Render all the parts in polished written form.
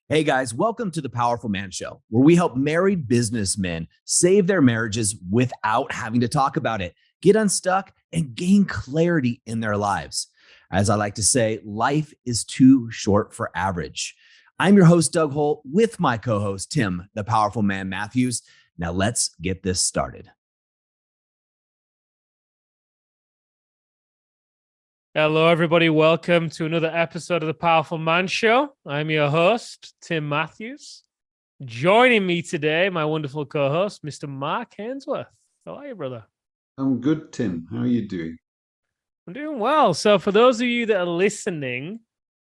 Hey guys, welcome to the Powerful Man Show, where we help married businessmen save their marriages without having to talk about it, get unstuck, and gain clarity in their lives. As I like to say, life is too short for average. I'm your host, Doug Holt, with my co host, Tim, the Powerful Man Matthews. Now let's get this started. Hello, everybody. Welcome to another episode of the Powerful Man Show. I'm your host, Tim Matthews. Joining me today, my wonderful co-host, Mr. Mark Hainsworth. How are you, brother? I'm good, Tim. How are you doing? I'm doing well. So for those of you that are listening,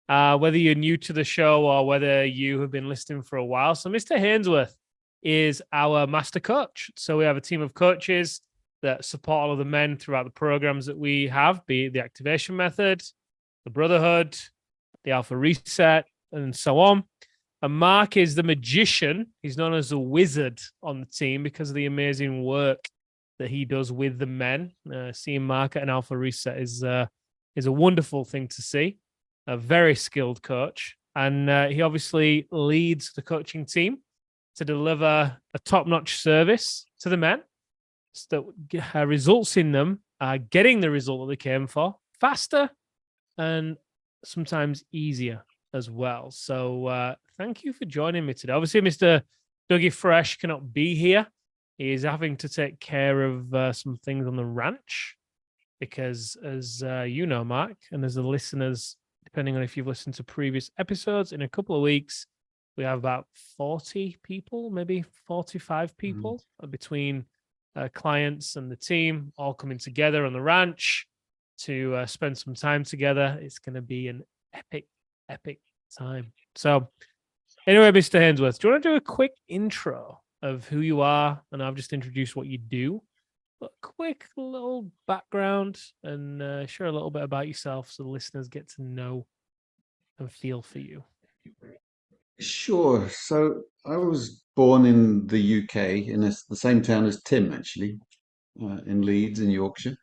whether you're new to the show or whether you have been listening for a while, so Mr. Hainsworth is our master coach. So we have a team of coaches that support all of the men throughout the programs that we have, be it the activation method, the brotherhood, the alpha reset, and so on. And Mark is the magician. He's known as the wizard on the team because of the amazing work that he does with the men. Seeing Mark at an alpha reset is a wonderful thing to see. A very skilled coach. And he obviously leads the coaching team to deliver a top-notch service to the men that results in them getting the result that they came for faster and sometimes easier as well. So thank you for joining me today. Obviously, Mr. Dougie Fresh cannot be here. He is having to take care of some things on the ranch because, as you know, Mark, and as the listeners, depending on if you've listened to previous episodes, in a couple of weeks, we have about 40 people, maybe 45 people between clients and the team all coming together on the ranch to spend some time together. It's going to be an epic time. So anyway, Mr. Hainsworth, do you want to do a quick intro of who you are? And I've just introduced what you do, but quick little background and share a little bit about yourself so the listeners get to know and feel for you. Sure. So I was born in the UK in the same town as Tim, actually, in Leeds in Yorkshire.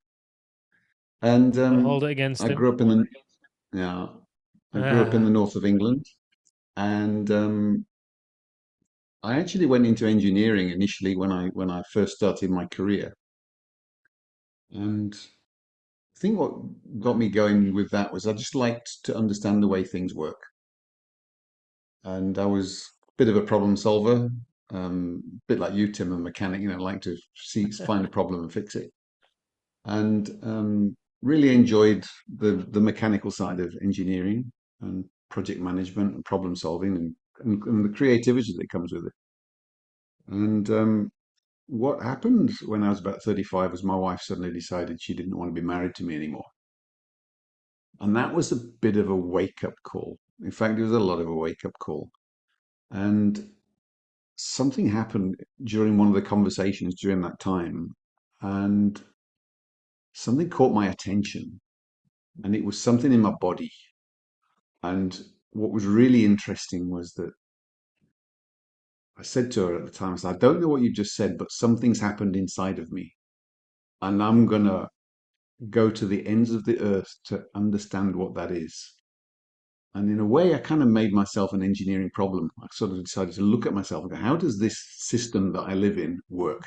And Don't hold it against I him. grew up in the yeah, I grew up in the north of England, and I actually went into engineering initially when I first started my career. And I think what got me going with that was I just liked to understand the way things work. And I was a bit of a problem solver, a bit like you, Tim, a mechanic. Like to find a problem and fix it, and really enjoyed the mechanical side of engineering and project management and problem solving and the creativity that comes with it. And what happened when I was about 35 was my wife suddenly decided she didn't want to be married to me anymore. And that was a bit of a wake-up call. In fact, it was a lot of a wake-up call. And something happened during one of the conversations during that time, and something caught my attention, and it was something in my body. And what was really interesting was that I said to her at the time, I said, I don't know what you just said, but something's happened inside of me, and I'm going to go to the ends of the earth to understand what that is. And in a way, I kind of made myself an engineering problem. I sort of decided to look at myself and go, how does this system that I live in work?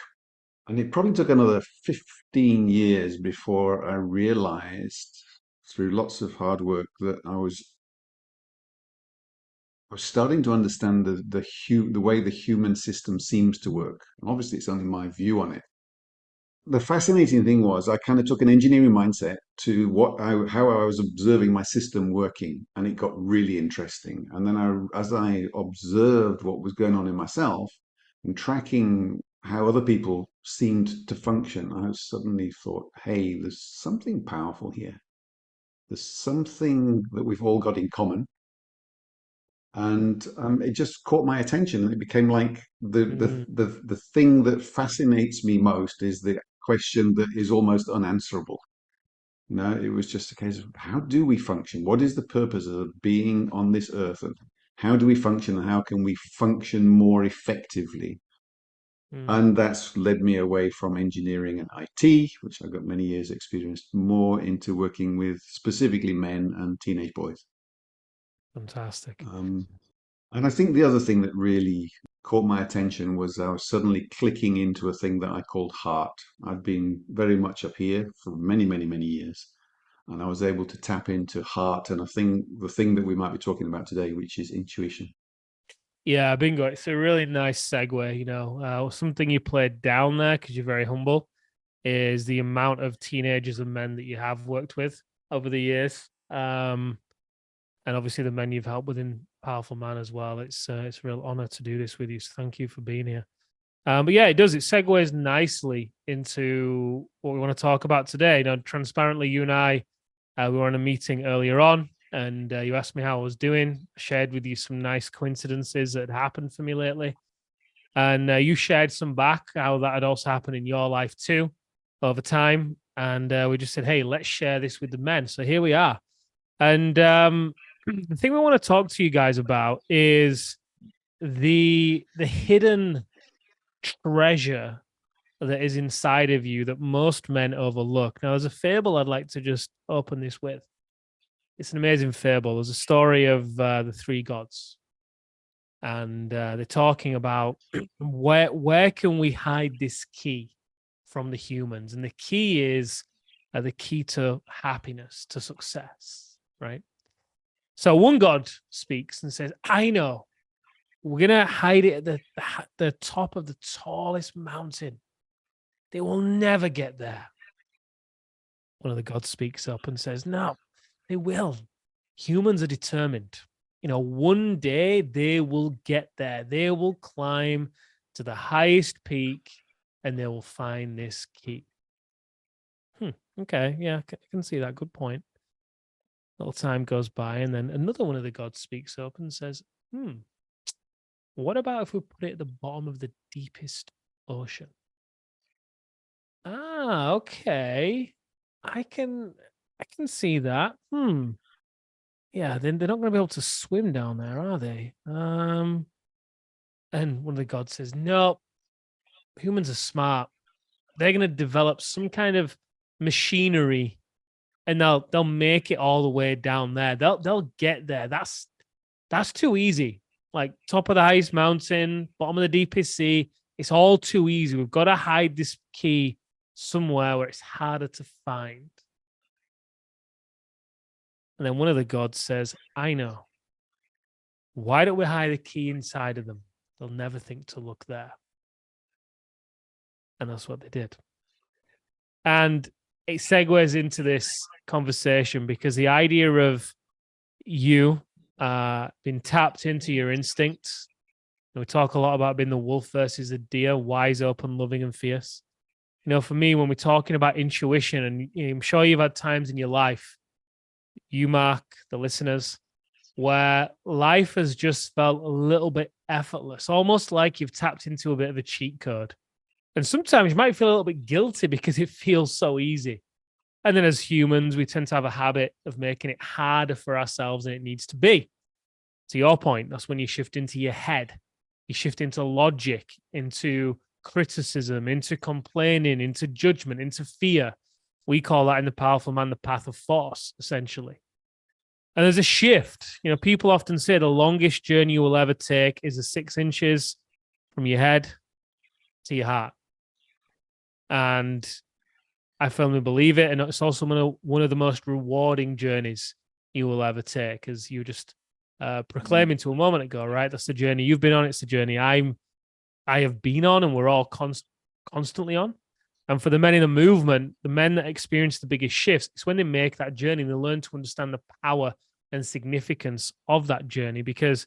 And it probably took another 15 years before I realized, through lots of hard work, that I was starting to understand the way the human system seems to work. And obviously, it's only my view on it. The fascinating thing was I kind of took an engineering mindset to how I was observing my system working, and it got really interesting. And then as I observed what was going on in myself and tracking how other people seemed to function, I suddenly thought, hey, there's something powerful here. There's something that we've all got in common. And it just caught my attention, and it became like the thing that fascinates me most is the question that is almost unanswerable. It was just a case of how do we function? What is the purpose of being on this earth? And how do we function? And how can we function more effectively? And that's led me away from engineering and IT, which I've got many years experience, more into working with specifically men and teenage boys. Fantastic. And I think the other thing that really caught my attention was I was suddenly clicking into a thing that I called heart. I'd been very much up here for many, many, many years, and I was able to tap into heart and the thing that we might be talking about today, which is intuition. Yeah, bingo. It's a really nice segue. Something you played down there because you're very humble is the amount of teenagers and men that you have worked with over the years. And obviously the men you've helped within Powerful Man as well. It's a real honor to do this with you. So thank you for being here. But yeah, it does. It segues nicely into what we want to talk about today. Transparently, you and I, we were on a meeting earlier on, and you asked me how I was doing. I shared with you some nice coincidences that had happened for me lately. And you shared some back, how that had also happened in your life too over time. And we just said, hey, let's share this with the men. So here we are. And the thing we want to talk to you guys about is the hidden treasure that is inside of you that most men overlook. Now, there's a fable I'd like to just open this with. It's an amazing fable. There's a story of the three gods, and they're talking about where can we hide this key from the humans, and the key is the key to happiness, to success, right? So one god speaks and says, I know. We're going to hide it at the top of the tallest mountain. They will never get there. One of the gods speaks up and says, no, they will. Humans are determined. One day they will get there. They will climb to the highest peak and they will find this key. Okay, yeah, I can see that. Good point. A little time goes by, and then another one of the gods speaks up and says, what about if we put it at the bottom of the deepest ocean? Ah, okay. I can see that. Yeah, then they're not going to be able to swim down there, are they? And one of the gods says, no, humans are smart. They're going to develop some kind of machinery and they'll make it all the way down there. They'll get there. That's too easy. Like top of the highest mountain, bottom of the deepest sea. It's all too easy. We've got to hide this key somewhere where it's harder to find. And then one of the gods says, I know. Why don't we hide a key inside of them? They'll never think to look there. And that's what they did. And it segues into this conversation because the idea of you being tapped into your instincts. We talk a lot about being the wolf versus the deer, wise, open, loving, and fierce. For me, when we're talking about intuition, and I'm sure you've had times in your life, you, Mark, the listeners, where life has just felt a little bit effortless, almost like you've tapped into a bit of a cheat code. And sometimes you might feel a little bit guilty because it feels so easy. And then as humans, we tend to have a habit of making it harder for ourselves than it needs to be. To your point, that's when you shift into your head. You shift into logic, into criticism, into complaining, into judgment, into fear. We call that in the Powerful Man the path of force, essentially. And there's a shift. People often say the longest journey you will ever take is the 6 inches from your head to your heart. And I firmly believe it. And it's also one of the most rewarding journeys you will ever take, as you just proclaiming to a moment ago, right? That's the journey you've been on. It's the journey I have been on, and we're all constantly on. And for the men in the movement, the men that experience the biggest shifts, it's when they make that journey and they learn to understand the power and significance of that journey, because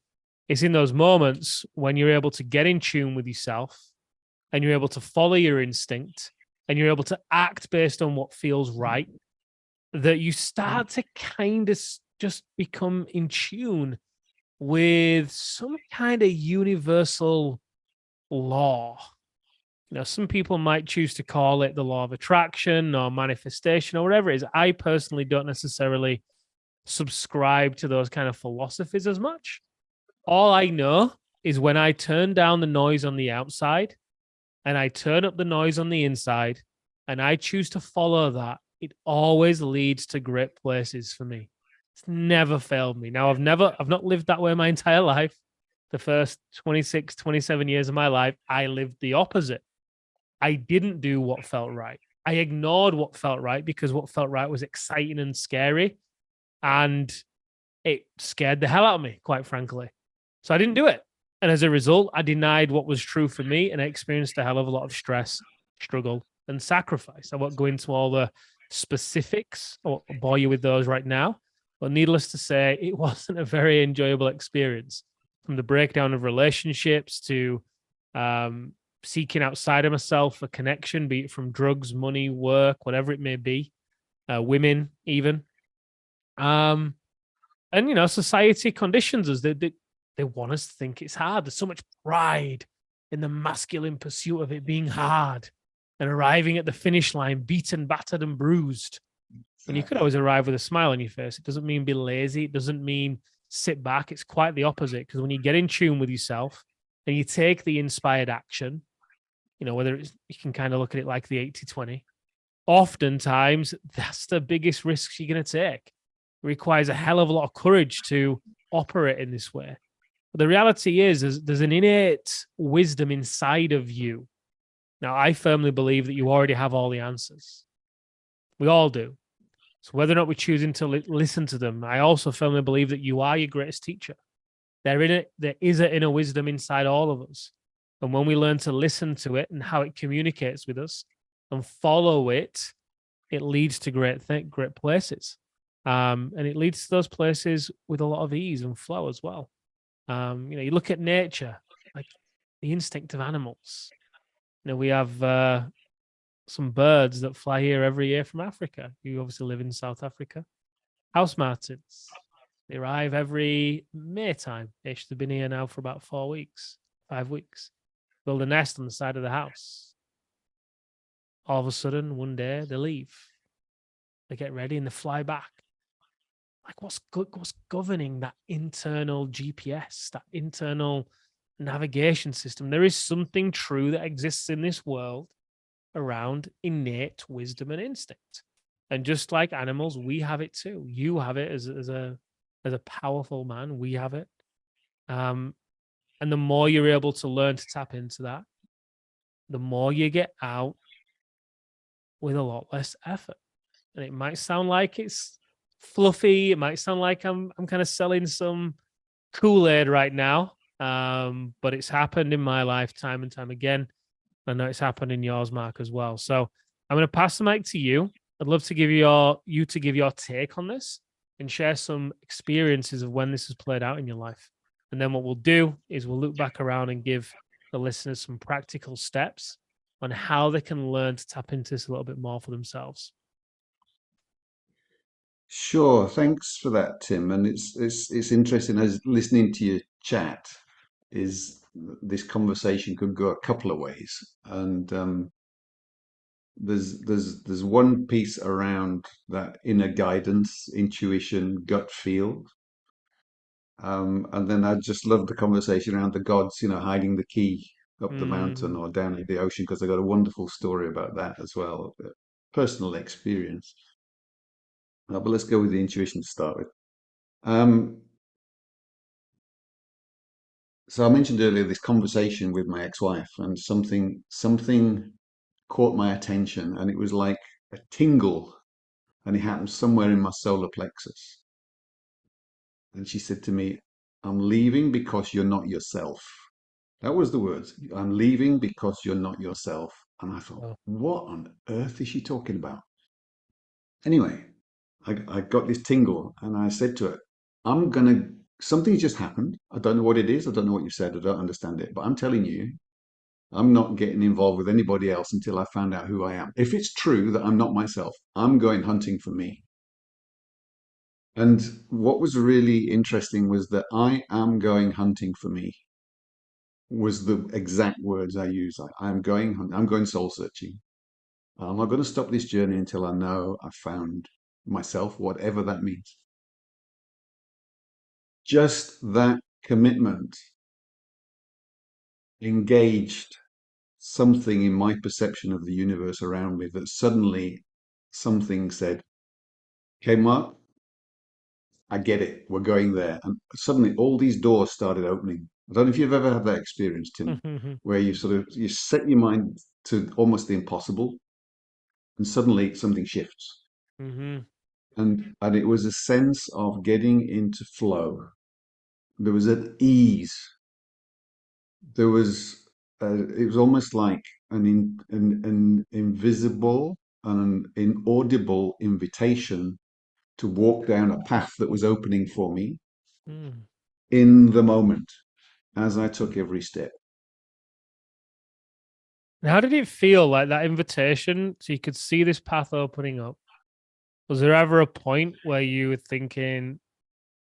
it's in those moments when you're able to get in tune with yourself and you're able to follow your instinct and you're able to act based on what feels right, that you start to kind of just become in tune with some kind of universal law. Some people might choose to call it the law of attraction or manifestation or whatever it is. I personally don't necessarily subscribe to those kind of philosophies as much. All I know is when I turn down the noise on the outside and I turn up the noise on the inside and I choose to follow that, it always leads to great places for me. It's never failed me. Now, I've not lived that way my entire life. the first 26, 27 years of my life, I lived the opposite. I didn't do what felt right. I ignored what felt right because what felt right was exciting and scary. And it scared the hell out of me, quite frankly. So I didn't do it. And as a result, I denied what was true for me and I experienced a hell of a lot of stress, struggle, and sacrifice. I won't go into all the specifics. I won't bore you with those right now. But needless to say, it wasn't a very enjoyable experience, from the breakdown of relationships to seeking outside of myself for connection, be it from drugs, money, work, whatever it may be, women, even. And society conditions us. They want us to think it's hard. There's so much pride in the masculine pursuit of it being hard and arriving at the finish line beaten, battered, and bruised. And you could always arrive with a smile on your face. It doesn't mean be lazy. It doesn't mean sit back. It's quite the opposite. Because when you get in tune with yourself and you take the inspired action, whether it's, you can kind of look at it like the 80-20, oftentimes that's the biggest risks you're going to take. It requires a hell of a lot of courage to operate in this way. But the reality is there's an innate wisdom inside of you. Now, I firmly believe that you already have all the answers. We all do. So whether or not we're choosing to listen to them, I also firmly believe that you are your greatest teacher. There is an inner wisdom inside all of us. And when we learn to listen to it and how it communicates with us and follow it, it leads to great places. And it leads to those places with a lot of ease and flow as well. You look at nature, like the instinct of animals. We have some birds that fly here every year from Africa. You obviously live in South Africa. House martins. They arrive every May time. They've been here now for about 5 weeks. Build a nest on the side of the house. All of a sudden, one day, they leave. They get ready and they fly back. Like, what's governing that internal GPS, that internal navigation system? There is something true that exists in this world around innate wisdom and instinct. And just like animals, we have it too. You have it as a powerful man. We have it. And the more you're able to learn to tap into that, the more you get out with a lot less effort. And it might sound like it's fluffy. It might sound like I'm kind of selling some Kool-Aid right now. But it's happened in my life time and time again. I know it's happened in yours, Mark, as well. So I'm going to pass the mic to you. I'd love to give you to give your take on this and share some experiences of when this has played out in your life. And then what we'll do is we'll look back around and give the listeners some practical steps on how they can learn to tap into this a little bit more for themselves. Sure, thanks for that, Tim. And it's interesting as listening to your chat is this conversation could go a couple of ways. And there's one piece around that inner guidance, intuition, gut feel. And then I just love the conversation around the gods, hiding the key up the mountain or down in the ocean, because I got a wonderful story about that as well, personal experience. But let's go with the intuition to start with. So I mentioned earlier this conversation with my ex-wife, and something caught my attention, and it was like a tingle, and it happened somewhere in my solar plexus. And she said to me, "I'm leaving because you're not yourself." That was the words. "I'm leaving because you're not yourself." And I thought, what on earth is she talking about? Anyway, I got this tingle, and I said to her, something just happened. I don't know what it is. I don't know what you said. I don't understand it. But I'm telling you, I'm not getting involved with anybody else until I found out who I am. If it's true that I'm not myself, I'm going hunting for me. And what was really interesting was that "I am going hunting for me" was the exact words I used. I'm going soul searching. I'm not going to stop this journey until I know I've found myself, whatever that means. Just that commitment engaged something in my perception of the universe around me, that suddenly something said, "Okay, Mark, I get it. We're going there." And suddenly all these doors started opening. I don't know if you've ever had that experience, Tim, where you set your mind to almost the impossible, and suddenly something shifts. And it was a sense of getting into flow. There was an ease. There was it was almost like an invisible and an inaudible invitation to walk down a path that was opening for me in the moment as I took every step. How did it feel, like that invitation? So you could see this path opening up. Was there ever a point where you were thinking,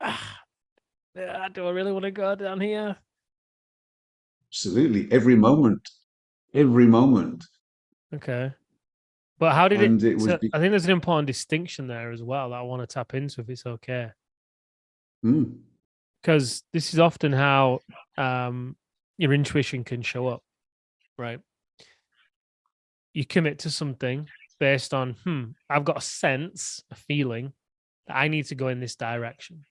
do I really want to go down here? Absolutely. Every moment. Every moment. Okay. But how did And it was, so I think there's an important distinction there as well that I want to tap into, if it's okay. Because this is often how your intuition can show up, right? You commit to something based on, I've got a sense, a feeling that I need to go in this direction.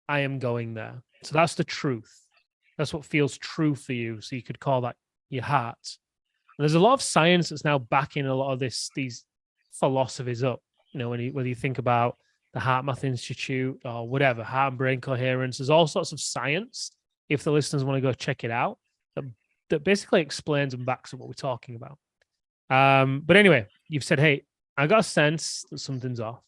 I am going there. So that's the truth. That's what feels true for you. So you could call that your heart. And there's a lot of science that's now backing a lot of these philosophies up. You know, whether you think about the Heart Math Institute or whatever, heart and brain coherence, there's all sorts of science, if the listeners want to go check it out, that basically explains and backs up what we're talking about. But anyway, you've said, hey, I got a sense that something's off.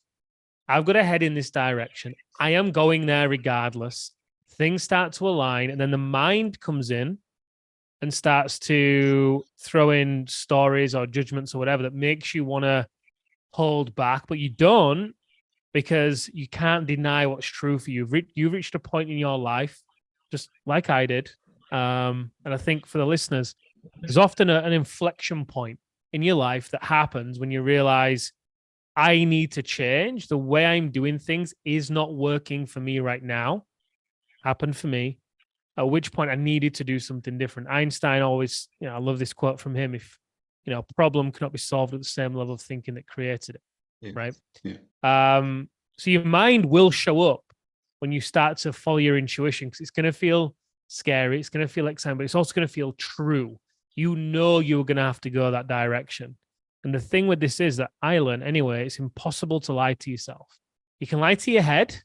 I've got to head in this direction. I am going there regardless. Things start to align, and then the mind comes in and starts to throw in stories or judgments or whatever that makes you want to hold back, but you don't, because you can't deny what's true for you. You've reached a point in your life, just like I did. And I think for the listeners, there's often an inflection point in your life that happens when you realize, I need to change. The way I'm doing things is not working for me right now. Happened for me. At which point I needed to do something different. Einstein always, I love this quote from him. If, a problem cannot be solved at the same level of thinking that created it, right? Yeah. So your mind will show up when you start to follow your intuition, because it's going to feel scary. It's going to feel exciting, but it's also going to feel true. You're going to have to go that direction. And the thing with this is that I learned anyway, it's impossible to lie to yourself. You can lie to your head.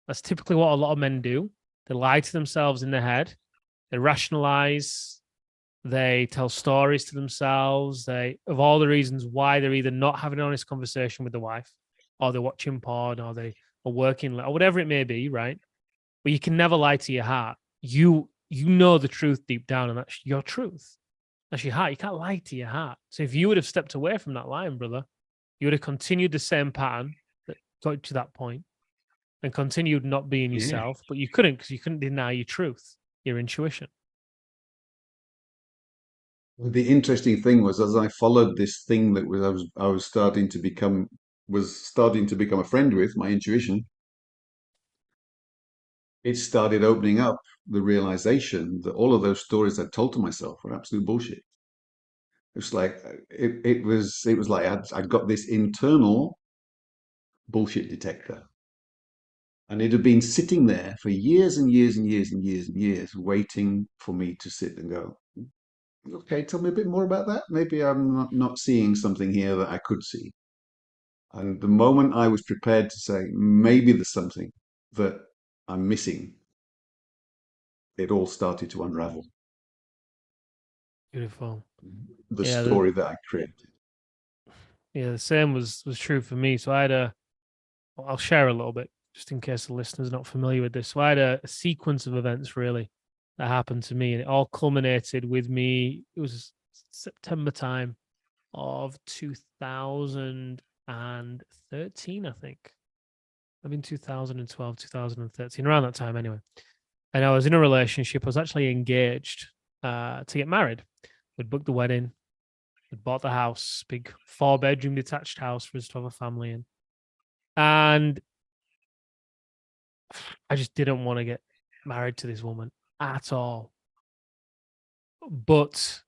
That's typically what a lot of men do. They lie to themselves in their head. They rationalize. They tell stories to themselves. Of all the reasons why they're either not having an honest conversation with the wife, or they're watching porn, or they are working, or whatever it may be, right? But you can never lie to your heart. You know the truth deep down, and that's your truth. That's your heart. You can't lie to your heart. So if you would have stepped away from that line, brother, you would have continued the same pattern that got you to that point, and continued not being yourself. But you couldn't, because you couldn't deny your truth, your intuition. The interesting thing was, as I followed this thing that I was starting to become a friend with, my intuition, it started opening up the realization that all of those stories I told to myself were absolute bullshit. It's like it was like I'd got this internal bullshit detector, and it had been sitting there for years and years and years and years and years, waiting for me to sit and go, okay, tell me a bit more about that. Maybe I'm not seeing something here that I could see. And the moment I was prepared to say, maybe there's something that I'm missing, it all started to unravel. Beautiful. The story that I created. Yeah, the same was true for me. So I'll share a little bit, just in case the listener's not familiar with this. So I had a sequence of events, really, that happened to me, and it all culminated with me. It was September time of 2013, I think. I mean, 2012, 2013, around that time anyway. And I was in a relationship. I was actually engaged to get married. We'd booked the wedding. We'd bought the house, big 4-bedroom detached house for us to have a family in. And I just didn't want to get married to this woman at all. But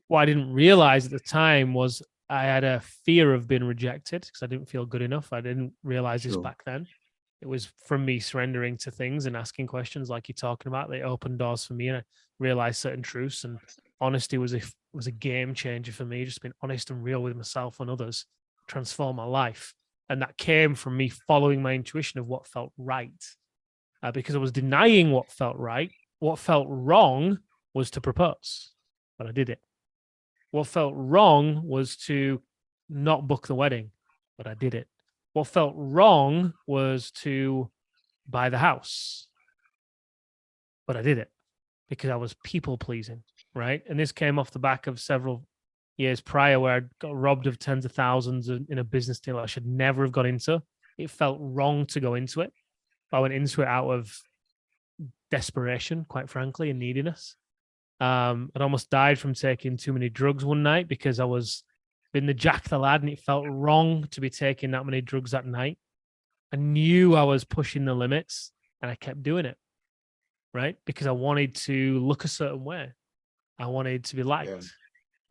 what I didn't realize at the time was I had a fear of being rejected, because I didn't feel good enough. I didn't realize this back then. It was from me surrendering to things and asking questions like you're talking about. They opened doors for me, and I realized certain truths. And honesty was a game changer for me. Just being honest and real with myself and others transformed my life. And that came from me following my intuition of what felt right, because I was denying what felt right. What felt wrong was to propose, but I did it. What felt wrong was to not book the wedding, but I did it. What felt wrong was to buy the house, but I did it because I was people pleasing, right? And this came off the back of several years prior where I got robbed of tens of thousands in a business deal I should never have got into. It felt wrong to go into it. I went into it out of desperation, quite frankly, and neediness. I'd almost died from taking too many drugs one night because I was being the Jack the Lad, and it felt wrong to be taking that many drugs that night. I knew I was pushing the limits, and I kept doing it, right? Because I wanted to look a certain way. I wanted to be liked. Yeah.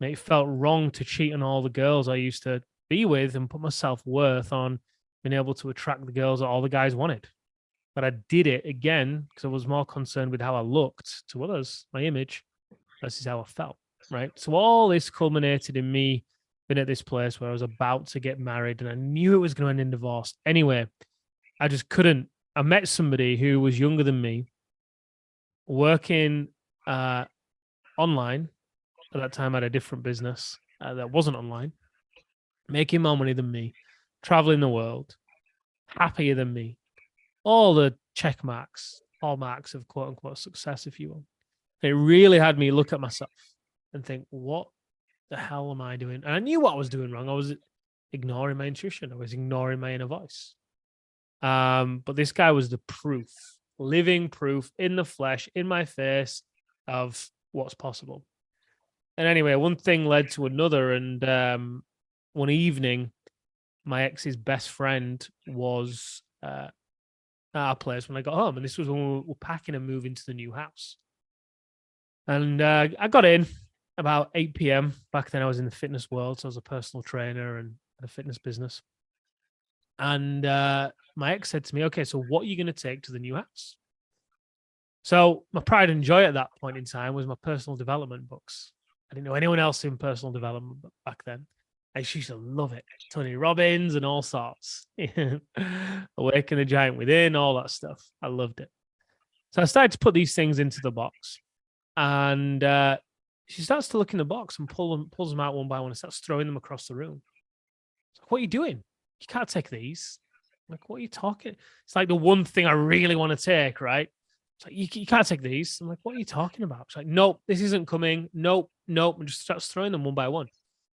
And it felt wrong to cheat on all the girls I used to be with and put my self-worth on being able to attract the girls that all the guys wanted. But I did it again because I was more concerned with how I looked to others, my image, versus how I felt, right? So all this culminated in me being at this place where I was about to get married, and I knew it was going to end in divorce. Anyway, I just couldn't. I met somebody who was younger than me, working online. At that time, I had a different business that wasn't online, making more money than me, traveling the world, happier than me. All the check marks, all marks of quote unquote success, if you will. It really had me look at myself and think, what the hell am I doing? And I knew what I was doing wrong. I was ignoring my intuition. I was ignoring my inner voice. But this guy was the proof, living proof in the flesh, in my face of what's possible. And anyway, one thing led to another. And one evening, my ex's best friend was at our place when I got home. And this was when we were packing and moving to the new house. And I got in about 8 p.m. Back then, I was in the fitness world. So I was a personal trainer and had a fitness business. And my ex said to me, okay, so what are you going to take to the new house? So my pride and joy at that point in time was my personal development books. I didn't know anyone else in personal development back then. I used to love it. Tony Robbins and all sorts. Awaken the Giant Within, all that stuff. I loved it. So I started to put these things into the box. And she starts to look in the box and pulls them out one by one and starts throwing them across the room. Like, what are you doing? You can't take these. I'm like, what are you talking? It's like the one thing I really want to take, right? It's like, you can't take these. I'm like, what are you talking about? It's like, nope, this isn't coming. Nope. And just starts throwing them one by one.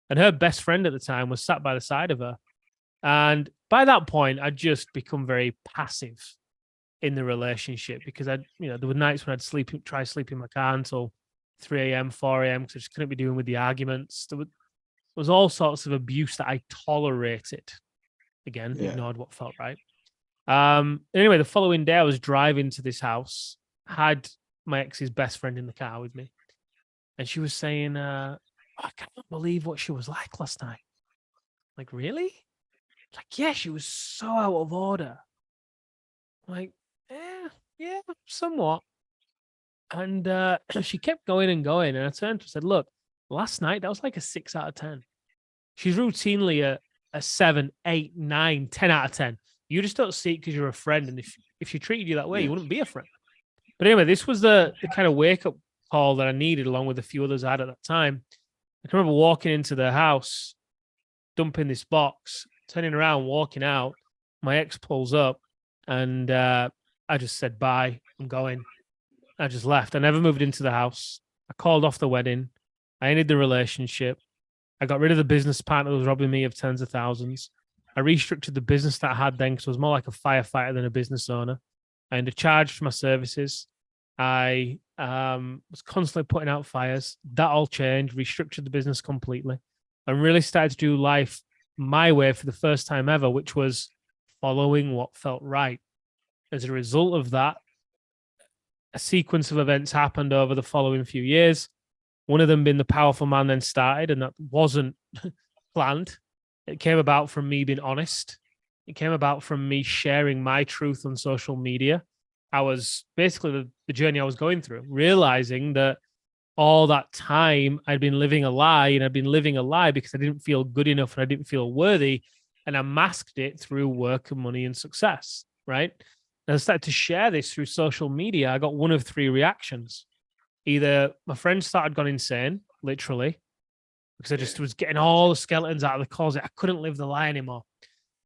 And her best friend at the time was sat by the side of her. And by that point, I'd just become very passive in the relationship because there were nights when I'd try sleep in my car until 3 a.m., 4 a.m. because I just couldn't be dealing with the arguments. There was all sorts of abuse that I tolerated. Again, ignored what felt right. Anyway, the following day, I was driving to this house, had my ex's best friend in the car with me. And she was saying, I can't believe what she was like last night. Like, really? Like, yeah, she was so out of order. Like, yeah, somewhat. And she kept going and going. And I turned to her and said, look, last night, that was like a 6 out of 10. She's routinely a 7, 8, 9, 10 out of 10. You just don't see it because you're a friend. And if she treated you that way, you wouldn't be a friend. But anyway, this was the kind of wake-up call that I needed, along with a few others I had at that time. I can remember walking into the house, dumping this box, turning around, walking out. My ex pulls up, and I just said, bye, I'm going. I just left. I never moved into the house. I called off the wedding. I ended the relationship. I got rid of the business partner that was robbing me of tens of thousands. I restructured the business that I had then because I was more like a firefighter than a business owner. I undercharged for my services. I was constantly putting out fires. That all changed, restructured the business completely, and really started to do life my way for the first time ever, which was following what felt right. As a result of that, a sequence of events happened over the following few years. One of them being the Powerful Man then started, and that wasn't planned. It came about from me being honest It came about from me sharing my truth on social media. I was basically the journey I was going through, realizing that all that time I'd been living a lie, and I'd been living a lie because I didn't feel good enough and I didn't feel worthy. And I masked it through work and money and success, right? And I started to share this through social media. I got one of three reactions. Either my friends started going insane, literally, because I just was getting all the skeletons out of the closet. I couldn't live the lie anymore.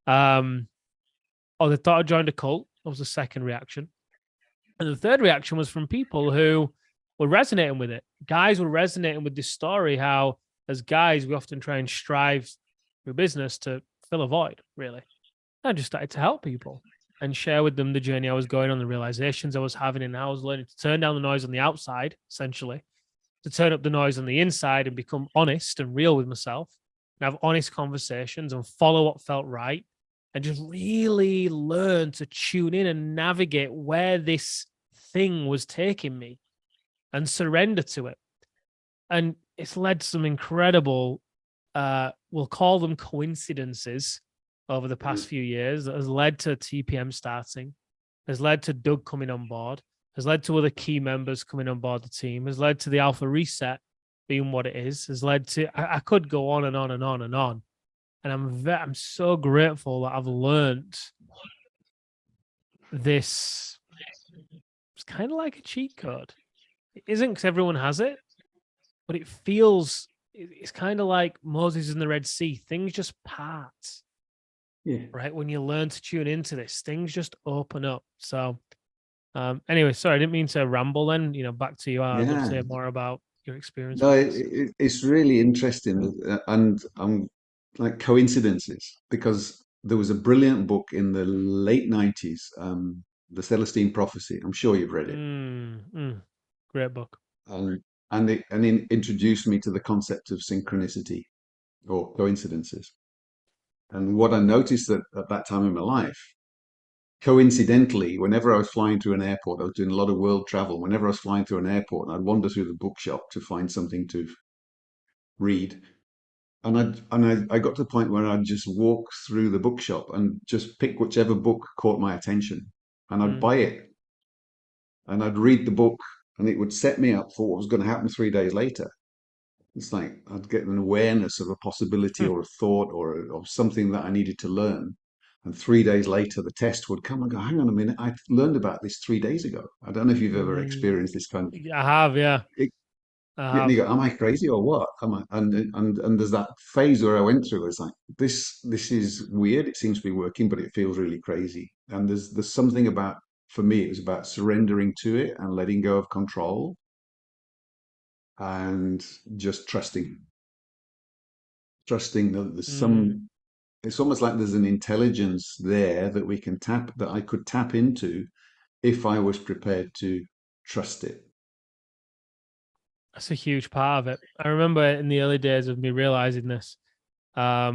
Or they thought I joined a cult. That was the second reaction. And the third reaction was from people who were resonating with it. Guys were resonating with this story, how as guys, we often try and strive through business to fill a void, really. I just started to help people and share with them the journey I was going on, the realizations I was having, and how I was learning to turn down the noise on the outside, essentially, to turn up the noise on the inside and become honest and real with myself and have honest conversations and follow what felt right, and just really learn to tune in and navigate where this thing was taking me and surrender to it. And it's led to some incredible, we'll call them coincidences over the past few years, that has led to TPM starting, has led to Doug coming on board, has led to other key members coming on board the team, has led to the Alpha Reset being what it is, has led to, I could go on and on and on and on. And I'm so grateful that I've learned this. It's kind of like a cheat code. It isn't because everyone has it, but it feels, it's kind of like Moses in the Red Sea. Things just part. Yeah. Right? When you learn to tune into this, things just open up. So anyway, sorry, I didn't mean to ramble then, back to you. I'd love to say more about your experience. No, with this. it's really interesting, and like coincidences, because there was a brilliant book in the late 90s, The Celestine Prophecy. I'm sure you've read it. Great book. And it introduced me to the concept of synchronicity or coincidences. And what I noticed at that time in my life, coincidentally, whenever I was flying through an airport, I was doing a lot of world travel. Whenever I was flying through an airport, I'd wander through the bookshop to find something to read. And I got to the point where I'd just walk through the bookshop and just pick whichever book caught my attention, and I'd buy it, and I'd read the book, and it would set me up for what was going to happen 3 days later. It's like I'd get an awareness of a possibility or a thought or something that I needed to learn. And 3 days later, the test would come and go, hang on a minute, I learned about this 3 days ago. I don't know if you've ever experienced this kind of. I have, yeah. And you go, am I crazy or what? Am I? And there's that phase where I went through. It's like this is weird. It seems to be working, but it feels really crazy. And there's something about, for me, it was about surrendering to it and letting go of control and just trusting that there's some. It's almost like there's an intelligence there that we can tap, that I could tap into if I was prepared to trust it. That's a huge part of it. I remember in the early days of me realizing this, I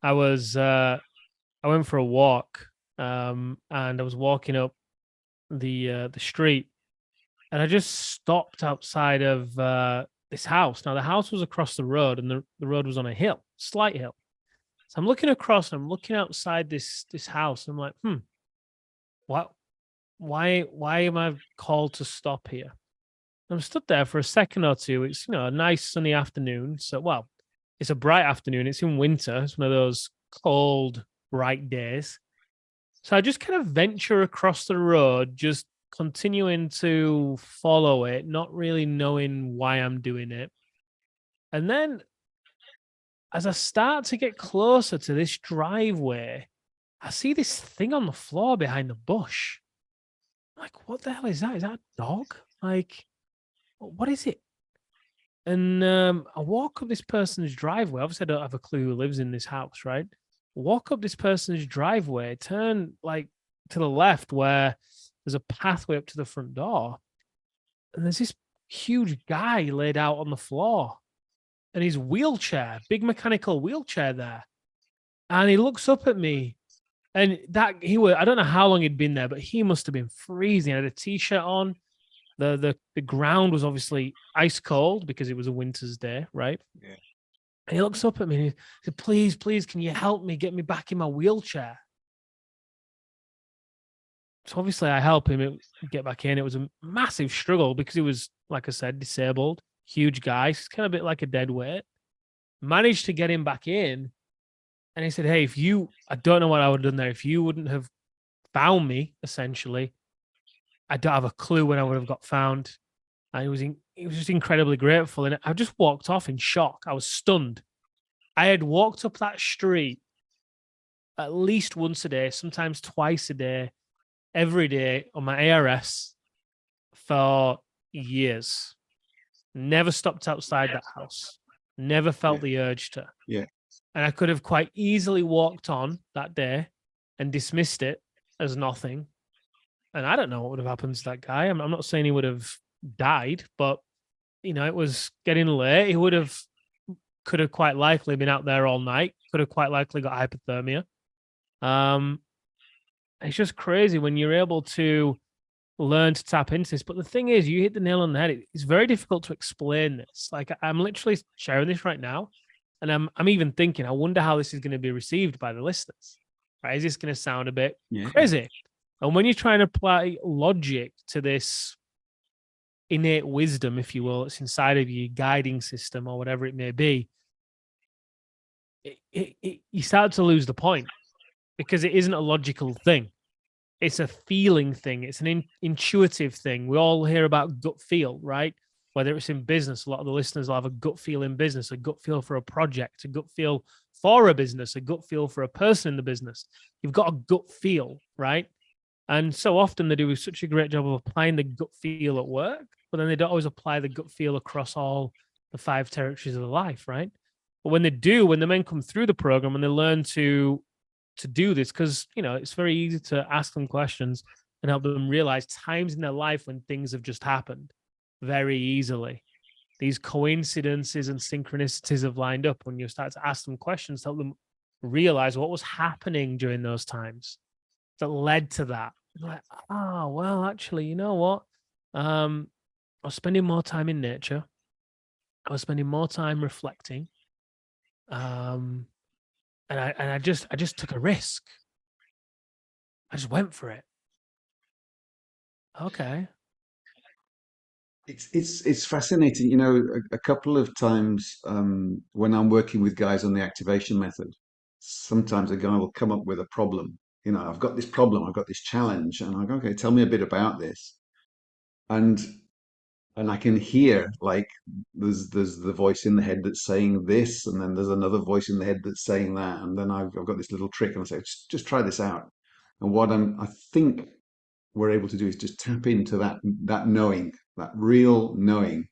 went for a walk, and I was walking up the street, and I just stopped outside of this house. Now the house was across the road, and the road was on a hill, slight hill. So I'm looking across, and I'm looking outside this house. And I'm like, what? Why am I called to stop here? I'm stood there for a second or two. It's, a nice sunny afternoon. So, well, it's a bright afternoon. It's in winter. It's one of those cold, bright days. So I just kind of venture across the road, just continuing to follow it, not really knowing why I'm doing it. And then as I start to get closer to this driveway, I see this thing on the floor behind the bush. I'm like, what the hell is that? Is that a dog? Like, what is it? And I walk up this person's driveway. Obviously, I don't have a clue who lives in this house, right? Walk up this person's driveway, turn like to the left where there's a pathway up to the front door. And there's this huge guy laid out on the floor, and his wheelchair, big mechanical wheelchair there. And he looks up at me, and I don't know how long he'd been there, but he must have been freezing. He had a t-shirt on. The ground was obviously ice cold because it was a winter's day, right? Yeah. And he looks up at me and he said, please, please, can you help me get me back in my wheelchair? So obviously I help him get back in. It was a massive struggle because he was, like I said, disabled, huge guy. He's kind of a bit like a dead weight. Managed to get him back in. And he said, hey, I don't know what I would have done there. If you wouldn't have found me, essentially, I don't have a clue when I would have got found. And he was just incredibly grateful. And I just walked off in shock. I was stunned. I had walked up that street at least once a day, sometimes twice a day, every day on my ARS for years. Never stopped outside that house. Never felt the urge to. Yeah. And I could have quite easily walked on that day and dismissed it as nothing. And I don't know what would have happened to that guy. I'm not saying he would have died, but it was getting late. Could have quite likely been out there all night. Could have quite likely got hypothermia. It's just crazy when you're able to learn to tap into this. But the thing is, you hit the nail on the head. It's very difficult to explain this. Like, I'm literally sharing this right now, and I'm even thinking, I wonder how this is going to be received by the listeners. Right? Is this going to sound a bit crazy? And when you try and apply logic to this innate wisdom, if you will, it's inside of you, guiding system or whatever it may be, you start to lose the point because it isn't a logical thing. It's a feeling thing. It's an intuitive thing. We all hear about gut feel, right? Whether it's in business, a lot of the listeners will have a gut feel in business, a gut feel for a project, a gut feel for a business, a gut feel for a person in the business. You've got a gut feel, right? And so often they do such a great job of applying the gut feel at work, but then they don't always apply the gut feel across all the 5 territories of the life, right? But when they do, when the men come through the program and they learn to do this, because it's very easy to ask them questions and help them realize times in their life when things have just happened very easily. These coincidences and synchronicities have lined up when you start to ask them questions to help them realize what was happening during those times that led to that. Like, oh, well, actually, you know what? I was spending more time in nature. I was spending more time reflecting. And I just took a risk. I just went for it. Okay. It's fascinating. A couple of times when I'm working with guys on the activation method, sometimes a guy will come up with a problem. I've got this problem, I've got this challenge, and I go, okay, tell me a bit about this. And I can hear like there's the voice in the head that's saying this, and then there's another voice in the head that's saying that, and then I've got this little trick, and I say, just try this out. And what I think we're able to do is just tap into that knowing, that real knowing.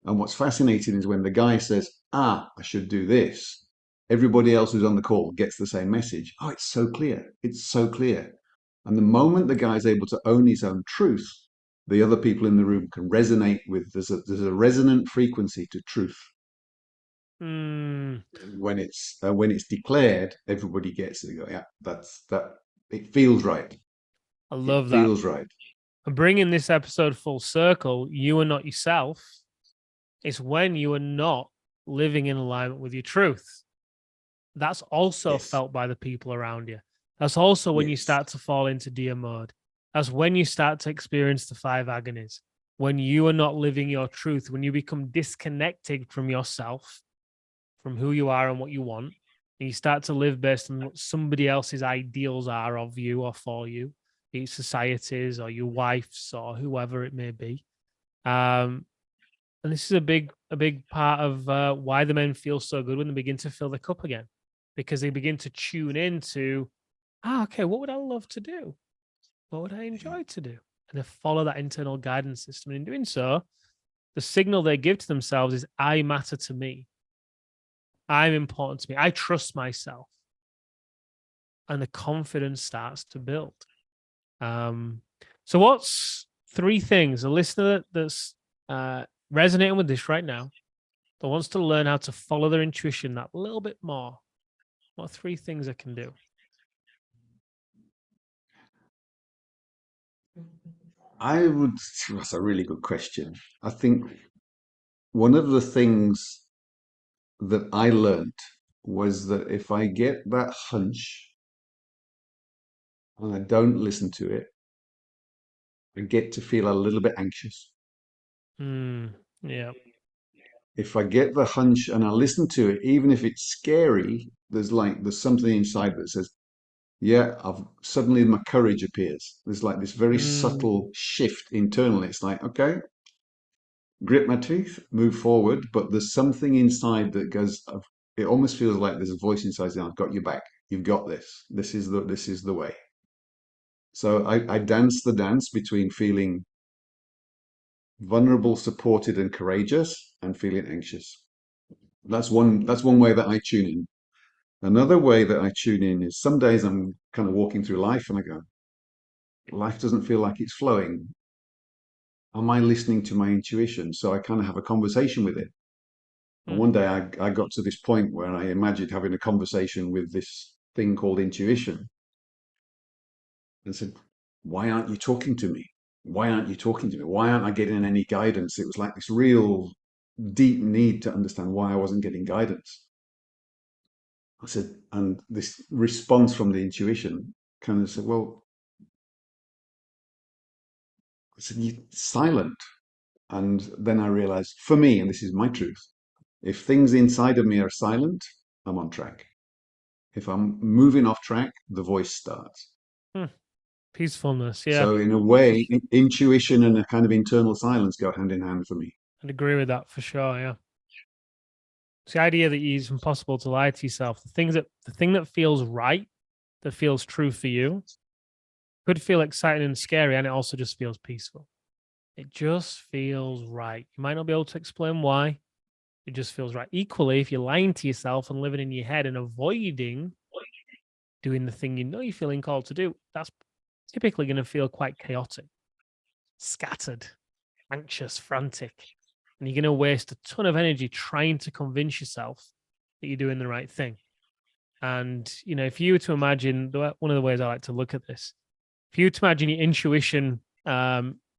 And what's fascinating is when the guy says, I should do this, everybody else who's on the call gets the same message. Oh, it's so clear. It's so clear. And the moment the guy's able to own his own truth, the other people in the room can resonate with, there's a resonant frequency to truth. When it's declared, everybody gets it. They go, yeah, that's that. It feels right. I love that. Feels right. And bringing this episode full circle, you are not yourself. It's when you are not living in alignment with your truth. That's also felt by the people around you. That's also when you start to fall into deer mode. That's when you start to experience the 5 agonies. When you are not living your truth, when you become disconnected from yourself, from who you are and what you want, and you start to live based on what somebody else's ideals are of you or for you, be it societies or your wife's or whoever it may be. And this is a big part of why the men feel so good when they begin to fill the cup again, because they begin to tune into, okay, what would I love to do? What would I enjoy to do? And they follow that internal guidance system. And in doing so, the signal they give to themselves is, I matter to me. I'm important to me. I trust myself. And the confidence starts to build. So what's 3 things a listener that's resonating with this right now, that wants to learn how to follow their intuition that little bit more? What 3 things I can do? That's a really good question. I think one of the things that I learned was that if I get that hunch and I don't listen to it, I get to feel a little bit anxious. Yeah. If I get the hunch and I listen to it, even if it's scary, there's something inside that says, yeah, I've suddenly my courage appears. There's like this very subtle shift internally. It's like, okay, grit my teeth, move forward, but there's something inside that goes, it almost feels like there's a voice inside saying, I've got your back. You've got this. This is the way. So I dance the dance between feeling vulnerable, supported, and courageous, and feeling anxious. That's one way that I tune in. Another way that I tune in is some days I'm kind of walking through life and I go, life doesn't feel like it's flowing. Am I listening to my intuition? So I kind of have a conversation with it. And one day I got to this point where I imagined having a conversation with this thing called intuition and said, why aren't you talking to me? Why aren't you talking to me? Why aren't I getting any guidance? It was like this real deep need to understand why I wasn't getting guidance. I said, and this response from the intuition kind of said, well, I said, you silent. And then I realized for me, and this is my truth, if things inside of me are silent, I'm on track. If I'm moving off track, the voice starts. Peacefulness. Yeah. So in a way, intuition and a kind of internal silence go hand in hand for me. I'd agree with that for sure. Yeah. It's the idea that it's impossible to lie to yourself. The thing that feels right, that feels true for you, could feel exciting and scary, and it also just feels peaceful. It just feels right. You might not be able to explain why. It just feels right. Equally, if you're lying to yourself and living in your head and avoiding doing the thing you know you're feeling called to do, that's typically going to feel quite chaotic, scattered, anxious, frantic. And you're going to waste a ton of energy trying to convince yourself that you're doing the right thing. And, if you were to imagine, one of the ways I like to look at this, if you were to imagine your intuition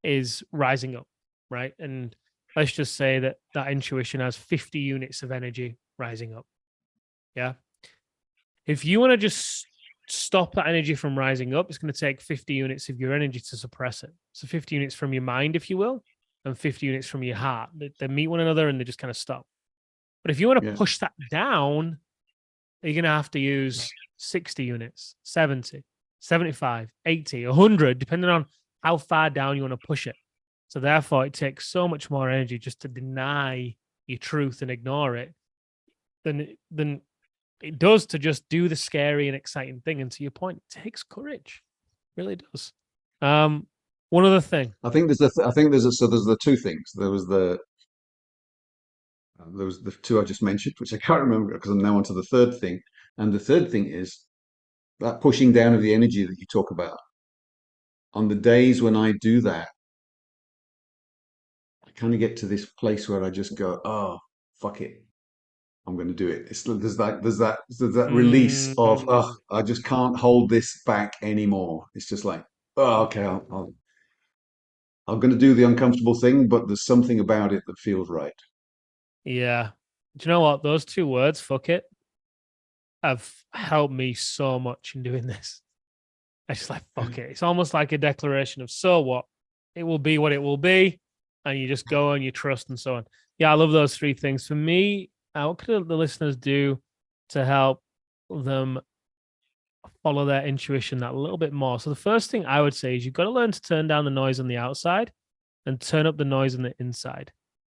is rising up, right? And let's just say that intuition has 50 units of energy rising up. Yeah. If you want to just stop that energy from rising up, it's going to take 50 units of your energy to suppress it. So 50 units from your mind, if you will, and 50 units from your heart. They meet one another and they just kind of stop. But if you want to push that down, you're going to have to use 60 units, 70, 75, 80, 100, depending on how far down you want to push it. So therefore, it takes so much more energy just to deny your truth and ignore it than it does to just do the scary and exciting thing. And to your point, it takes courage. It really does. One other thing. I think there's the two things. There was the two I just mentioned, which I can't remember because I'm now onto the third thing. And the third thing is that pushing down of the energy that you talk about. On the days when I do that, I kind of get to this place where I just go, oh, fuck it. I'm going to do it. There's that release of, oh, I just can't hold this back anymore. It's just like, oh, okay, I'm going to do the uncomfortable thing, but there's something about it that feels right. Yeah. Do you know what? Those two words, fuck it, have helped me so much in doing this. I just like, fuck it. It's almost like a declaration of, so what? It will be what it will be. And you just go and you trust and so on. Yeah, I love those three things. For me, what could the listeners do to help them follow their intuition that little bit more? So the first thing I would say is you've got to learn to turn down the noise on the outside and turn up the noise on the inside.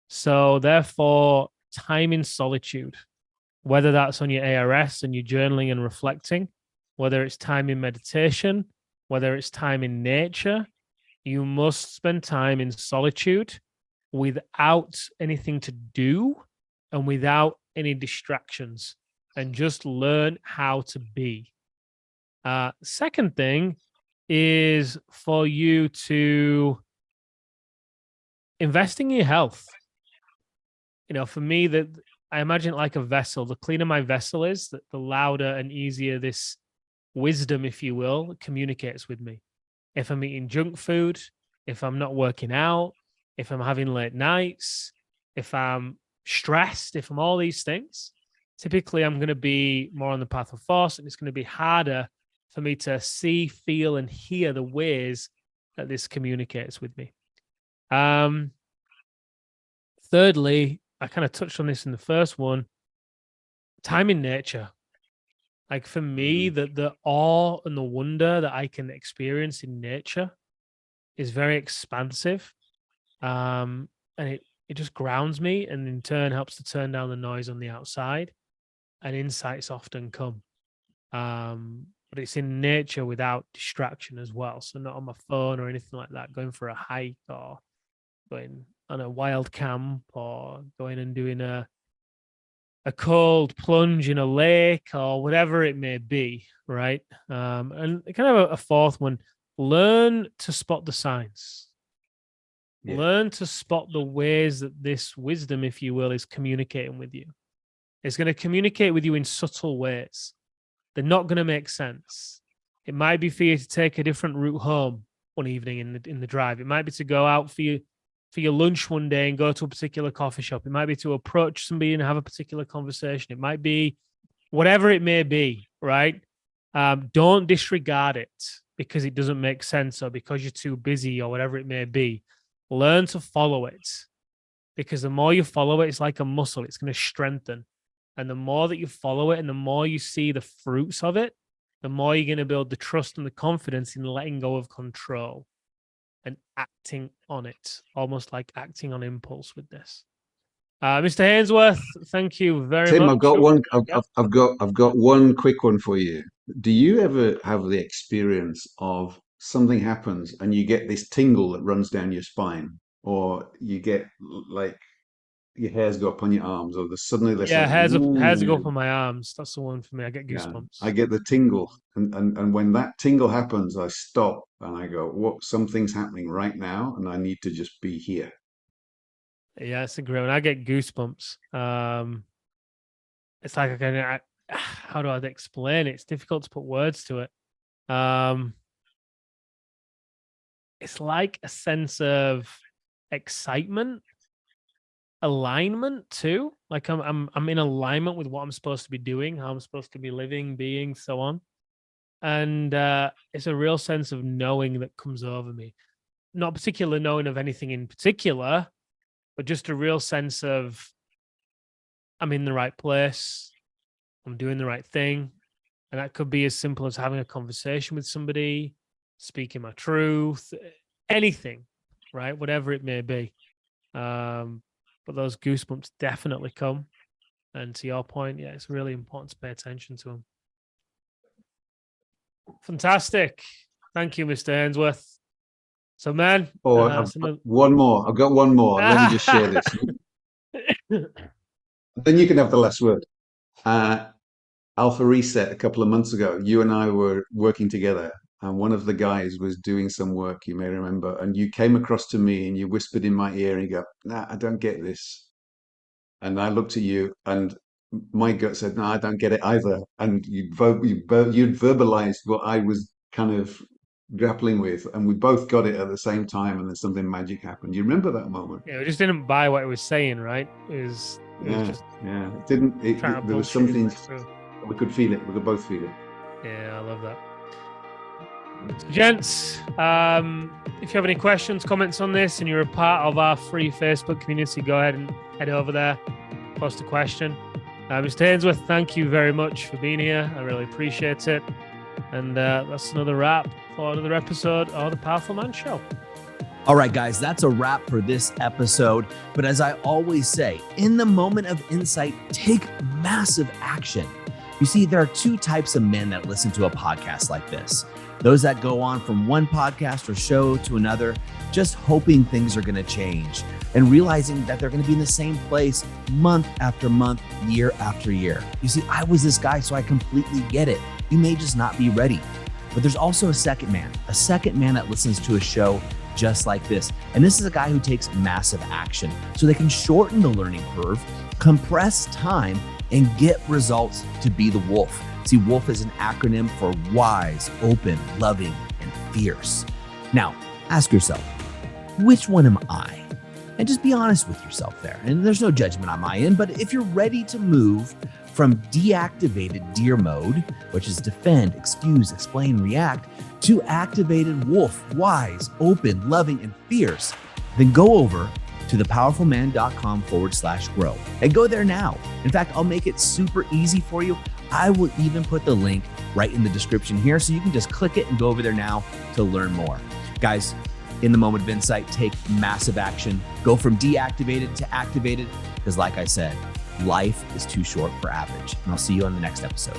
So therefore, time in solitude, whether that's on your ARS and your journaling and reflecting, whether it's time in meditation, whether it's time in nature, you must spend time in solitude without anything to do and without any distractions, and just learn how to be. Second thing is for you to invest in your health. For me, that I imagine it like a vessel. The cleaner my vessel is, the louder and easier this wisdom, if you will, communicates with me. If I'm eating junk food, if I'm not working out, if I'm having late nights, if I'm stressed, if I'm all these things, typically I'm going to be more on the path of force, and it's going to be harder for me to see, feel, and hear the ways that this communicates with me. Thirdly, I kind of touched on this in the first one, time in nature. Like for me, the awe and the wonder that I can experience in nature is very expansive. And it just grounds me, and in turn helps to turn down the noise on the outside, and insights often come. But it's in nature without distraction as well. So not on my phone or anything like that, going for a hike or going on a wild camp or going and doing a cold plunge in a lake or whatever it may be, right? And kind of a fourth one, learn to spot the signs. Yeah. Learn to spot the ways that this wisdom, if you will, is communicating with you. It's going to communicate with you in subtle ways. They're not going to make sense. It might be for you to take a different route home one evening in the drive. It might be to go out for your lunch one day and go to a particular coffee shop. It might be to approach somebody and have a particular conversation. It might be whatever it may be, right? Don't disregard it because it doesn't make sense or because you're too busy or whatever it may be. Learn to follow it, because the more you follow it, it's like a muscle. It's going to strengthen. And the more that you follow it and the more you see the fruits of it, the more you're going to build the trust and the confidence in letting go of control and acting on it, almost like acting on impulse with this. Mr. Hainsworth, thank you very Tim, much. I've got one. I've got one quick one for you. Do you ever have the experience of something happens and you get this tingle that runs down your spine, or you get like your hairs go up on your arms, or suddenly there's hairs go up on my arms? That's the one for me. I get goosebumps. Yeah, I get the tingle, and when that tingle happens, I stop and I go, "What? Something's happening right now, and I need to just be here." Yeah, it's a great one. I get goosebumps. It's like how do I explain it? It's difficult to put words to it. It's like a sense of excitement, alignment too. Like I'm in alignment with what I'm supposed to be doing, how I'm supposed to be living, being, so on. And it's a real sense of knowing that comes over me. Not particular knowing of anything in particular, but just a real sense of I'm in the right place, I'm doing the right thing. And that could be as simple as having a conversation with somebody, speaking my truth, anything, right? Whatever it may be. But those goosebumps definitely come. And to your point, yeah, it's really important to pay attention to them. Fantastic. Thank you, Mr. Hainsworth. So, man. One more. I've got one more. Let me just share this. Then you can have the last word. Alpha Reset, a couple of months ago, you and I were working together, and one of the guys was doing some work, you may remember, and you came across to me and you whispered in my ear and you go, "Nah, I don't get this." And I looked at you and my gut said, "No, I don't get it either." And you'd verbalized what I was kind of grappling with, and we both got it at the same time, and then something magic happened. You remember that moment? Yeah, we just didn't buy what it was saying, right? It there was something. We could feel it. We could both feel it. Yeah, I love that. So, gents, if you have any questions, comments on this, and you're a part of our free Facebook community, go ahead and head over there, post a question. Mr. Hainsworth, thank you very much for being here. I really appreciate it. And that's another wrap for another episode of The Powerful Man Show. All right, guys, that's a wrap for this episode. But as I always say, in the moment of insight, take massive action. You see, there are two types of men that listen to a podcast like this. Those that go on from one podcast or show to another, just hoping things are going to change and realizing that they're going to be in the same place month after month, year after year. You see, I was this guy, so I completely get it. You may just not be ready. But there's also a second man that listens to a show just like this. And this is a guy who takes massive action so they can shorten the learning curve, compress time, and get results to be the wolf. See, wolf is an acronym for wise, open, loving, and fierce. Now, ask yourself, which one am I? And just be honest with yourself there. And there's no judgment on my end, but if you're ready to move From deactivated deer mode, which is defend, excuse, explain, react, to activated wolf, wise, open, loving, and fierce, then go over to thepowerfulman.com/grow and go there now. In fact, I'll make it super easy for you. I will even put the link right in the description here so you can just click it and go over there now to learn more. Guys, in the moment of insight, take massive action. Go from deactivated to activated, because like I said, life is too short for average. And I'll see you on the next episode.